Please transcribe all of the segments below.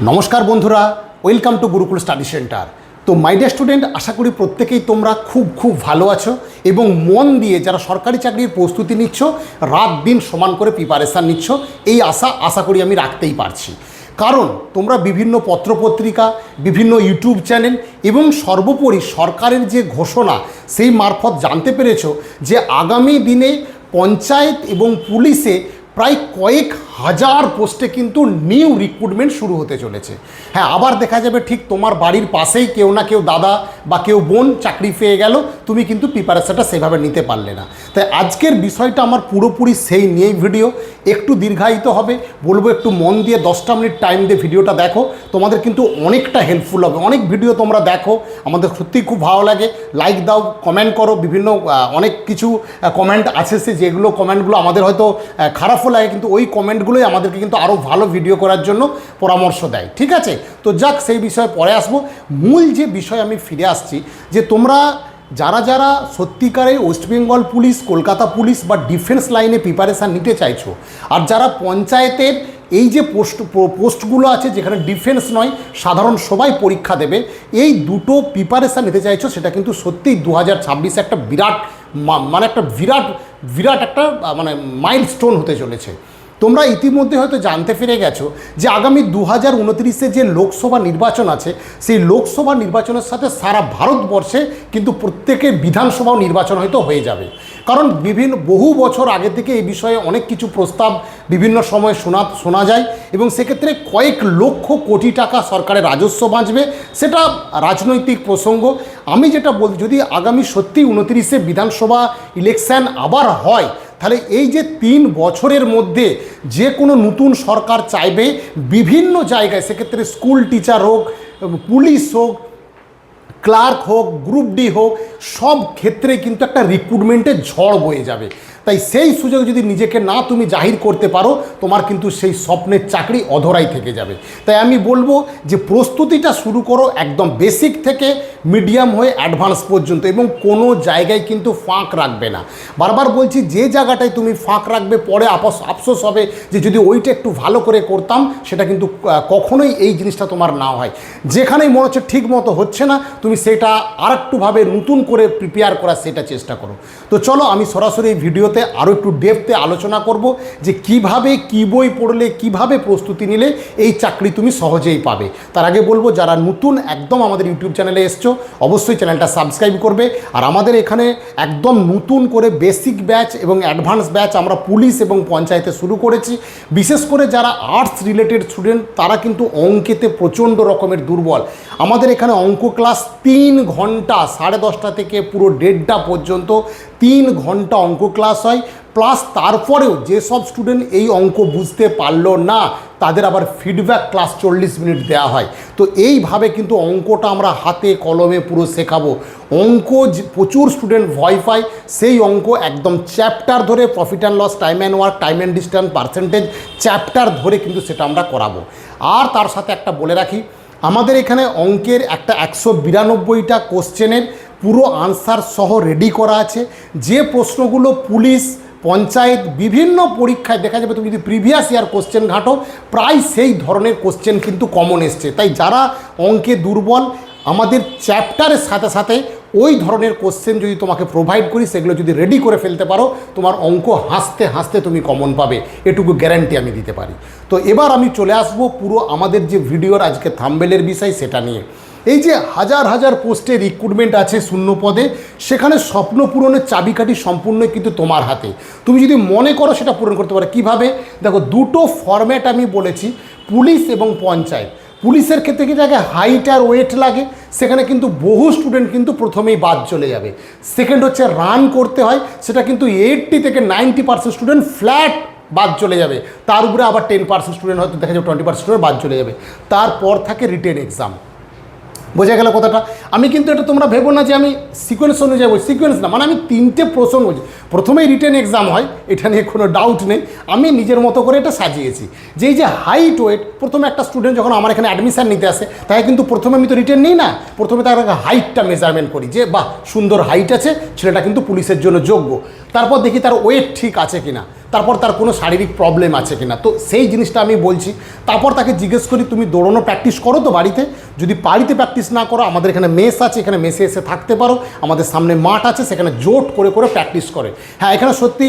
নমস্কার বন্ধুরা, welcome to Gurukul study centre. তো মাই ডিয়ার স্টুডেন্ট, আশা করি প্রত্যেকেই তোমরা খুব ভালো আছো এবং মন দিয়ে যারা সরকারি চাকরির প্রস্তুতি নিচ্ছ, রাত দিন সমান করে প্রিপারেশান নিচ্ছ, এই আশা করি আমি রাখতেই পারছি। কারণ তোমরা বিভিন্ন পত্রপত্রিকা, বিভিন্ন ইউটিউব চ্যানেল এবং সর্বোপরি সরকারের যে ঘোষণা সেই মারফত জানতে পেরেছো যে আগামী দিনে পঞ্চায়েত এবং পুলিশে প্রায় কয়েক হাজার পোস্টে কিন্তু নিউ রিক্রুটমেন্ট শুরু হতে চলেছে। হ্যাঁ, আবার দেখা যাবে ঠিক তোমার বাড়ির পাশেই কেউ না কেউ দাদা বা কেউ বোন চাকরি পেয়ে গেল, তুমি কিন্তু প্রিপারেশনটা সেভাবে নিতে পারলে না। তাই আজকের বিষয়টা আমার পুরোপুরি সেই নিয়েই ভিডিও, একটু দীর্ঘায়িত হবে, বলবো একটু মন দিয়ে 10টা মিনিট টাইম দিয়ে ভিডিওটা দেখো, তোমাদের কিন্তু অনেকটা হেল্পফুল হবে। অনেক ভিডিও তোমরা দেখো, আমাদের সত্যিই খুব ভালো লাগে, লাইক দাও, কমেন্ট করো, বিভিন্ন অনেক কিছু কমেন্ট আছে যেগুলো কমেন্টগুলো আমাদের হয়তো খারাপও লাগে, কিন্তু ওই কমেন্টগুলোই আমাদেরকে কিন্তু আরও ভালো ভিডিও করার জন্য পরামর্শ দেয়। ঠিক আছে, তো যাক সেই বিষয়ে পরে আসবো। মূল যে বিষয় আমি ফিরে আসছি, যে তোমরা যারা সত্যিকারের West Bengal police, Kolkata police বা ডিফেন্স লাইনে প্রিপারেশান নিতে চাইছো, আর যারা পঞ্চায়েতের এই যে পোস্টগুলো আছে যেখানে ডিফেন্স নয় সাধারণ সবাই পরীক্ষা দেবে, এই দুটো প্রিপারেশান নিতে চাইছো, সেটা কিন্তু সত্যিই 2026 একটা বিরাট একটা মাইলস্টোন হতে চলেছে। তোমরা ইতিমধ্যে হয়তো জানতে পেরে গেছো যে আগামী 2029-এ যে লোকসভা নির্বাচন আছে, সেই লোকসভা নির্বাচনের সাথে সারা ভারতবর্ষে কিন্তু প্রত্যেকের বিধানসভাও নির্বাচন হয়তো হয়ে যাবে। কারণ বহু বছর আগে থেকে এই বিষয়ে অনেক কিছু প্রস্তাব বিভিন্ন সময় শোনা যায় এবং সেক্ষেত্রে কয়েক লক্ষ কোটি টাকা সরকারের রাজস্ব বাঁচবে, সেটা রাজনৈতিক প্রসঙ্গ। আমি যেটা বলছি, যদি আগামী সত্যি 29-এ বিধানসভা ইলেকশন আবার হয়, তাহলে এই যে 3 বছরের মধ্যে যে কোনো নতুন সরকার চাইবে বিভিন্ন জায়গায়, সেক্ষেত্রে স্কুল টিচার হোক, পুলিশ হোক, ক্লার্ক হোক, গ্রুপ ডি হোক, সব ক্ষেত্রে কিন্তু একটা রিক্রুটমেন্টের ঝড় বয়ে যাবে। তাই সেই সুযোগ যদি নিজেকে না তুমি জাহির করতে পারো, তোমার কিন্তু সেই স্বপ্নের চাকরি অধরাই থেকে যাবে। তাই আমি বলবো যে প্রস্তুতিটা শুরু করো একদম বেসিক থেকে মিডিয়াম হয়ে অ্যাডভান্স পর্যন্ত, এবং কোনো জায়গায় কিন্তু ফাঁক রাখবে না। বারবার বলছি, যে জায়গাটায় তুমি ফাঁক রাখবে পরে আফসোস হবে যে যদি ওইটা একটু ভালো করে করতাম, সেটা কিন্তু কখনোই এই জিনিসটা তোমার না হয়। যেখানেই মনে হচ্ছে ঠিক মতো হচ্ছে না, তুমি সেটা আরেকটুভাবে নতুন করে প্রিপেয়ার করার সেটা চেষ্টা করো। তো চলো আমি সরাসরি এই ভিডিওতে আরও একটু ডেপথে আলোচনা করব যে কিভাবে কী বই পড়লে, কিভাবে প্রস্তুতি নিলে এই চাকরি তুমি সহজেই পাবে। তার আগে বলবো, যারা নতুন একদম আমাদের ইউটিউব চ্যানেলে এসছো, অবশ্যই চ্যানেলটা সাবস্ক্রাইব করবে। আর আমাদের এখানে একদম নতুন করে বেসিক ব্যাচ এবং অ্যাডভান্স ব্যাচ আমরা পুলিশ এবং পঞ্চায়েতে শুরু করেছি। বিশেষ করে যারা আর্টস রিলেটেড স্টুডেন্ট, তারা কিন্তু অঙ্কেতে প্রচণ্ড রকমের দুর্বল। আমাদের এখানে অঙ্ক ক্লাস 3 ঘন্টা, 10:30 থেকে পুরো 1:30 পর্যন্ত 3 ঘন্টা অঙ্ক ক্লাস হয়। প্লাস তারপরেও যেসব স্টুডেন্ট এই অঙ্ক বুঝতে পারলো না, তাদের আবার ফিডব্যাক ক্লাস 40 মিনিট দেওয়া হয়। তো এইভাবে কিন্তু অঙ্কটা আমরা হাতে কলমে পুরো শেখাবো। অঙ্ক প্রচুর স্টুডেন্ট ভয় পায়, সেই অঙ্ক একদম চ্যাপ্টার ধরে, profit and loss, time and work, time and distance, percentage, chapter ধরে কিন্তু সেটা আমরা করাবো। আর তার সাথে একটা বলে রাখি, আমাদের এখানে অঙ্কের একটা 192টা কোশ্চেনের পুরো আনসার সহ রেডি করা আছে। যে প্রশ্নগুলো পুলিশ, পঞ্চায়েত, বিভিন্ন পরীক্ষায় দেখা যাবে, তুমি যদি প্রিভিয়াস ইয়ার কোশ্চেন ঘাঁটো, প্রায় সেই ধরনের কোশ্চেন কিন্তু কমন এসছে। তাই যারা অঙ্কে দুর্বল, আমাদের চ্যাপ্টারের সাথে সাথে ওই ধরনের কোশ্চেন যদি তোমাকে প্রোভাইড করি, সেগুলো যদি রেডি করে ফেলতে পারো, তোমার অঙ্ক হাসতে হাসতে তুমি কমন পাবে, এটুকু গ্যারান্টি আমি দিতে পারি। তো এবার আমি চলে আসবো পুরো আমাদের যে ভিডিওর আজকে থাম্বনেলের বিষয়, সেটা নিয়ে। এই যে হাজার পোস্টে রিক্রুটমেন্ট আছে শূন্য পদে, সেখানে স্বপ্ন পূরণের চাবিকাঠি সম্পূর্ণ কিন্তু তোমার হাতে। তুমি যদি মনে করো সেটা পূরণ করতে পারো। কীভাবে? দেখো, দুটো ফরম্যাট আমি বলেছি, পুলিশ এবং পঞ্চায়েত। পুলিশের ক্ষেত্রে কি জায়গায় হাইট আর ওয়েট লাগে, সেখানে কিন্তু বহু স্টুডেন্ট কিন্তু প্রথমেই বাদ চলে যাবে। সেকেন্ড হচ্ছে রান করতে হয়, সেটা কিন্তু 80 থেকে 90% স্টুডেন্ট ফ্ল্যাট বাদ চলে যাবে। তার উপরে আবার 10% স্টুডেন্ট হয়তো দেখা যাবে 20% স্টুডেন্ট বাদ চলে যাবে। তারপর থাকে রিটেন এক্সাম। বোঝা গেল কথাটা? আমি কিন্তু এটা তোমরা ভেবো না যে আমি সিকোয়েন্স অনুযায়ী বলছি, সিকোয়েন্স না, মানে আমি 3টে প্রশ্ন বলছি। প্রথমেই রিটেন এক্সাম হয়, এটা নিয়ে কোনো ডাউট নেই, আমি নিজের মতো করে এটা সাজিয়েছি। যে এই যে হাইট ওয়েট, প্রথমে একটা স্টুডেন্ট যখন আমার এখানে অ্যাডমিশান নিতে আসে, তাই কিন্তু প্রথমে আমি তো রিটেন নিই না, প্রথমে তার হাইটটা মেজারমেন্ট করি যে বাহ সুন্দর হাইট আছে, ছেলেটা কিন্তু পুলিশের জন্য যোগ্য। তারপর দেখি তার ওয়েট ঠিক আছে কিনা, তারপর তার কোনো শারীরিক প্রবলেম আছে কিনা। তো সেই জিনিসটা আমি বলছি। তারপর তাকে জিজ্ঞেস করি তুমি দৌড়ানো প্র্যাকটিস করো তো বাড়িতে? যদি বাড়িতে প্র্যাকটিস না করো, আমাদের এখানে মেস আছে, এখানে মেসে এসে থাকতে পারো, আমাদের সামনে মাঠ আছে, সেখানে জোট করে করে প্র্যাকটিস করে। হ্যাঁ, এখানে সত্যি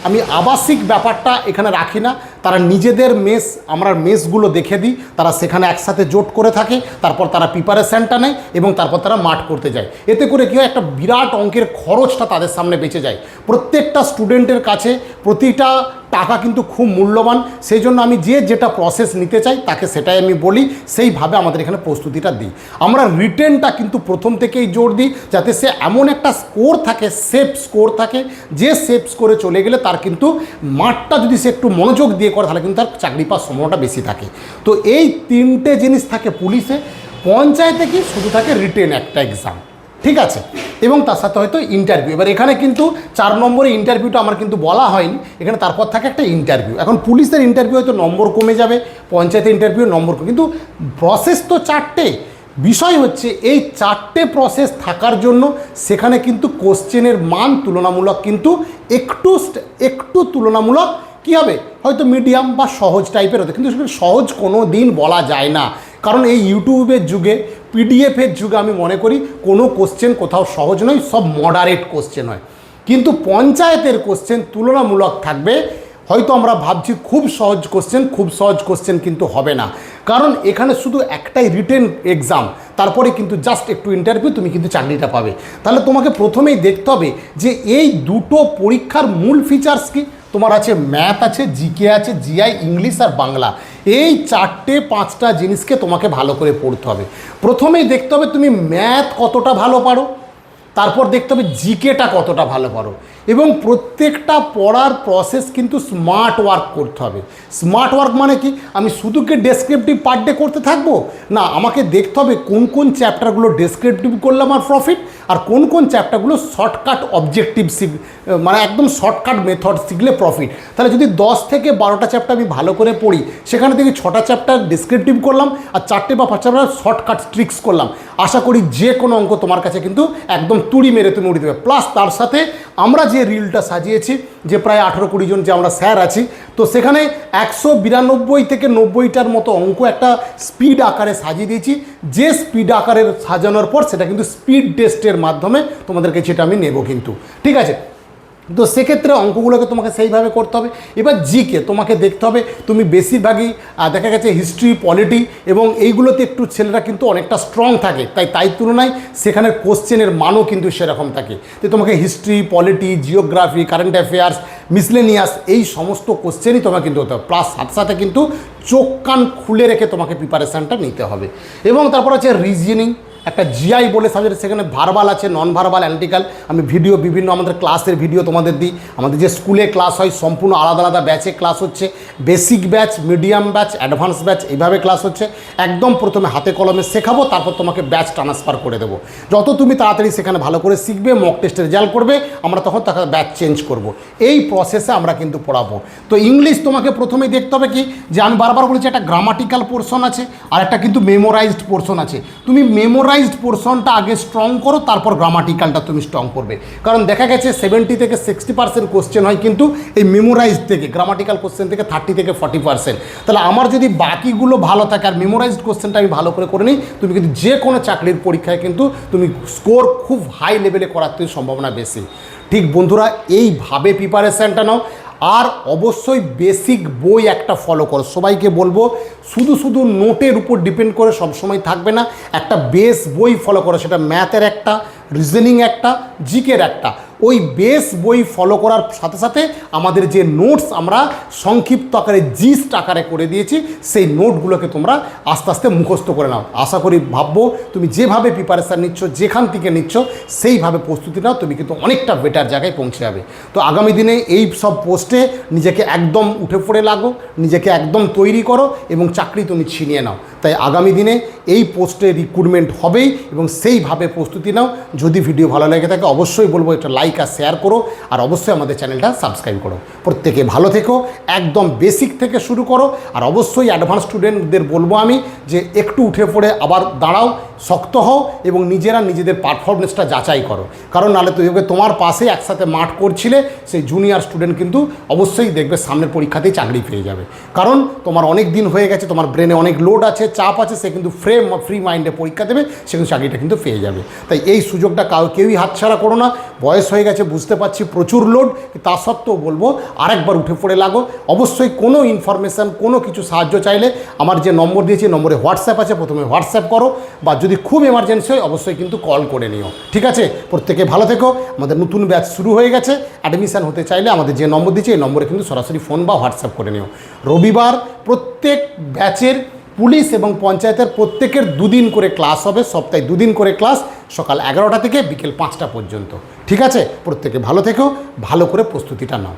আমি আবাসিক ব্যাপারটা এখানে রাখি না, তারা নিজেদের মেস, আমরা মেসগুলো দেখে দিই, তারা সেখানে একসাথে জোট করে থাকে, তারপর তারা প্রিপারেশানটা নেয় এবং তারপর তারা মাঠ করতে যায়। এতে করে কী হয়, একটা বিরাট অঙ্কের খরচটা তাদের সামনে বেঁচে যায়। প্রত্যেকটা স্টুডেন্টের কাছে প্রতিটা টাকা কিন্তু খুব মূল্যবান। সেই জন্য আমি যেটা প্রসেস নিতে চাই তাকে সেটাই আমি বলি, সেইভাবে আমাদের এখানে প্রস্তুতিটা দিই। আমরা রিটেনটা কিন্তু প্রথম থেকেই জোর দিই, যাতে সে এমন একটা স্কোর থাকে, সেফ স্কোর থাকে, যে সেফ স্কোরে চলে গেলে তার কিন্তু মাঠটা যদি সে একটু মনোযোগ দিয়ে করে তাহলে কিন্তু তার চাকরি পাওয়ার সম্ভাবনাটা বেশি থাকে। তো এই তিনটে জিনিস থাকে পুলিশে। পঞ্চায়েতে কি শুধু থাকে রিটেন একটা এক্সাম, ঠিক আছে, এবং তার সাথে হয়তো ইন্টারভিউ। এবার এখানে কিন্তু 4 নম্বরে ইন্টারভিউটা আমার কিন্তু বলা হয়নি, এখানে তারপর থাকে একটা ইন্টারভিউ। এখন পুলিশের ইন্টারভিউ হয়তো নম্বর কমে যাবে, পঞ্চায়েতের ইন্টারভিউ নম্বর কমে, কিন্তু প্রসেস তো 4টে। বিষয় হচ্ছে এই 4টে প্রসেস থাকার জন্য সেখানে কিন্তু কোশ্চেনের মান তুলনামূলক কিন্তু একটু তুলনামূলক কী হবে, হয়তো মিডিয়াম বা সহজ টাইপের হতো, কিন্তু সহজ কোনো দিন বলা যায় না। কারণ এই ইউটিউবের যুগে, পিডিএফের যুগে আমি মনে করি কোনো কোশ্চেন কোথাও সহজ নয়, সব মডারেট কোশ্চেন হয়। কিন্তু পঞ্চায়েতের কোশ্চেন তুলনামূলক থাকবে। হয়তো আমরা ভাবছি খুব সহজ কোশ্চেন কিন্তু হবে না, কারণ এখানে শুধু একটাই রিটেন এক্সাম, তারপরে কিন্তু জাস্ট একটু ইন্টারভিউ, তুমি কিন্তু চাকরিটা পাবে। তাহলে তোমাকে প্রথমেই দেখতে হবে যে এই দুটো পরীক্ষার মূল ফিচার্স কী। তোমার আছে ম্যাথ আছে, জিকে আছে, জিআই, ইংলিশ আর বাংলা। এই 4-5টা জিনিসকে তোমাকে ভালো করে পড়তে হবে। প্রথমেই দেখতে হবে তুমি ম্যাথ কতটা ভালো পারো, তারপর দেখতে হবে জিকেটা কতটা ভালো পারো, এবং প্রত্যেকটা পড়ার প্রসেস কিন্তু স্মার্ট ওয়ার্ক করতে হবে। স্মার্ট ওয়ার্ক মানে কি, আমি শুধু কি ডেসক্রিপটিভ পার ডে করতে থাকবো না, আমাকে দেখতে হবে কোন কোন চ্যাপ্টারগুলো ডেসক্রিপটিভ করলে আমার প্রফিট, আর কোন কোন চ্যাপ্টারগুলো শর্টকাট অবজেক্টিভ মানে একদম শর্টকাট মেথড শিখলে প্রফিট। তাহলে যদি 10 থেকে 12টা চ্যাপ্টার আমি ভালো করে পড়ি, সেখানে থেকে 6টা চ্যাপ্টার ডেসক্রিপটিভ করলাম আর 4টে বা 5 চ্যাপ্টার শর্টকাট ট্রিক্স করলাম, আশা করি যে কোনো অঙ্ক তোমার কাছে কিন্তু একদম তুড়ি মেরে তুমি উড়ে দেবে। প্লাস তার সাথে আমরা যে রিলটা সাজিয়েছি, যে প্রায় 18-20 জন যে আমরা স্যার আছি, তো সেখানে 192 থেকে 90টার মতো অঙ্ক একটা স্পিড আকারে সাজিয়ে দিয়েছি। যে স্পিড আকারের সাজানোর পর সেটা কিন্তু স্পিড টেস্টের মাধ্যমে তোমাদেরকে সেটা আমি নেব কিন্তু, ঠিক আছে। তো সেক্ষেত্রে অঙ্কগুলোকে তোমাকে সেইভাবে করতে হবে। এবার জিকে তোমাকে দেখতে হবে, তুমি বেশিরভাগই দেখা গেছে হিস্ট্রি, পলিটি এবং এইগুলোতে একটু ছেলেরা কিন্তু অনেকটা স্ট্রং থাকে, তাই তুলনায় সেখানের কোশ্চেনের মানও কিন্তু সেরকম থাকে। তো তোমাকে history, polity, geography, current affairs, miscellaneous এই সমস্ত কোশ্চেনই তোমাকে কিন্তু হতে হবে। প্লাস সাথে সাথে কিন্তু চোখ কান খুলে রেখে তোমাকে প্রিপারেশানটা নিতে হবে। এবং তারপর হচ্ছে রিজনিং, একটা জিআই বলে সাবজেক্ট, সেখানে ভার্বাল আছে, নন ভার্বাল, অ্যানালিটিক্যাল। আমি ভিডিও বিভিন্ন আমাদের ক্লাসের ভিডিও তোমাদের দিই। আমাদের যে স্কুলে ক্লাস হয় সম্পূর্ণ আলাদা আলাদা ব্যাচে ক্লাস হচ্ছে, basic batch, medium batch, advance batch, এইভাবে ক্লাস হচ্ছে। একদম প্রথমে হাতে কলমে শেখাবো, তারপর তোমাকে ব্যাচ ট্রান্সফার করে দেবো। যত তুমি তাড়াতাড়ি সেখানে ভালো করে শিখবে, মক টেস্টের রেজাল্ট করবে, আমরা তখন তাকে ব্যাচ চেঞ্জ করব। এই প্রসেসে আমরা কিন্তু পড়াবো। তো ইংলিশ তোমাকে প্রথমেই দেখতে হবে কি, যে আমি বারবার বলেছি একটা গ্রামাটিক্যাল পোর্শন আছে আর একটা কিন্তু মেমোরাইজড পোর্শন আছে। তুমি মেমোরাইজড পোর্শনটা আগে স্ট্রং করো, তারপর গ্রামাটিক্যালটা তুমি স্ট্রং করবে। কারণ দেখা গেছে 70 থেকে 60% কোশ্চেন হয় কিন্তু এই মেমোরাইজড থেকে, গ্রামাটিক্যাল কোশ্চেন থেকে 30 থেকে 40%। তাহলে আমার যদি বাকিগুলো ভালো থাকে আর মেমোরাইজড কোশ্চেনটা আমি ভালো করে নিই, তুমি কিন্তু যে কোনো চাকরির পরীক্ষায় কিন্তু তুমি স্কোর খুব হাই লেভেলে করার সম্ভাবনা বেশি। ঠিক বন্ধুরা, এইভাবে প্রিপারেশানটা নাও। আর অবশ্যই বেসিক বই একটা ফলো করো। সবাইকে বলবো শুধু নোটের উপর ডিপেন্ড করে সবসময় থাকবে না, একটা বেস বই ফলো করো। সেটা ম্যাথের একটা, রিজনিং একটা, জিকের একটা। ওই বেস বই ফলো করার সাথে সাথে আমাদের যে নোটস আমরা সংক্ষিপ্ত আকারে, জিস্ট আকারে করে দিয়েছি, সেই নোটগুলোকে তোমরা আস্তে আস্তে মুখস্থ করে নাও। আশা করি ভাববো তুমি যেভাবে প্রিপারেশান নিচ্ছ, যেখান থেকে নিচ্ছ, সেইভাবে প্রস্তুতি নাও, তুমি কিন্তু অনেকটা বেটার জায়গায় পৌঁছে যাবে। তো আগামী দিনে এই সব পোস্টে নিজেকে একদম উঠে পড়ে লাগো, নিজেকে একদম তৈরি করো এবং চাকরি তুমি ছিনিয়ে নাও। তাই আগামী দিনে এই পোস্টে রিক্রুটমেন্ট হবেই এবং সেইভাবে প্রস্তুতি নাও। যদি ভিডিও ভালো লেগে থাকে অবশ্যই বলবো একটা লাইক আর শেয়ার করো, আর অবশ্যই আমাদের চ্যানেলটা সাবস্ক্রাইব করো। প্রত্যেকে ভালো থেকো, একদম বেসিক থেকে শুরু করো। আর অবশ্যই অ্যাডভান্স স্টুডেন্টদের বলবো আমি যে একটু উঠে পড়ে আবার দাঁড়াও, শক্ত হও এবং নিজেরা নিজেদের পারফরমেন্সটা যাচাই করো। কারণ নাহলে তোমার পাশে একসাথে মাঠ করছিলে সেই জুনিয়র স্টুডেন্ট কিন্তু অবশ্যই দেখবে সামনের পরীক্ষাতেই চাকরি পেয়ে যাবে। কারণ তোমার অনেক দিন হয়ে গেছে, তোমার ব্রেনে অনেক লোড আছে, চাপ আছে, সে কিন্তু ফ্রি মাইন্ডে পরীক্ষা দেবে, সে কিন্তু চাকরিটা কিন্তু পেয়ে যাবে। তাই এই সুযোগটা কেউই হাতছাড়া করো না। বয়স হয়ে গেছে বুঝতে পারছি, প্রচুর লোড, তা সত্ত্বেও বলবো আরেকবার উঠে পড়ে লাগো। অবশ্যই কোনো ইনফরমেশান, কোনো কিছু সাহায্য চাইলে আমার যে নম্বর দিয়েছি নম্বরে হোয়াটসঅ্যাপ আছে, প্রথমে হোয়াটসঅ্যাপ করো, বা যদি খুব এমার্জেন্সি হয় অবশ্যই কিন্তু কল করে নিও। ঠিক আছে, প্রত্যেকে ভালো থেকো। আমাদের নতুন ব্যাচ শুরু হয়ে গেছে, অ্যাডমিশান হতে চাইলে আমাদের যে নম্বর দিয়েছি এই নম্বরে কিন্তু সরাসরি ফোন বা হোয়াটসঅ্যাপ করে নিও। রবিবার প্রত্যেক ব্যাচের পুলিশ এবং পঞ্চায়েতের প্রত্যেকের 2 দিন করে ক্লাস হবে, সপ্তাহে 2 দিন করে ক্লাস, সকাল 11টা থেকে বিকেল 5টা পর্যন্ত। ঠিক আছে, প্রত্যেকে ভালো থেকো, ভালো করে প্রস্তুতিটা নাও।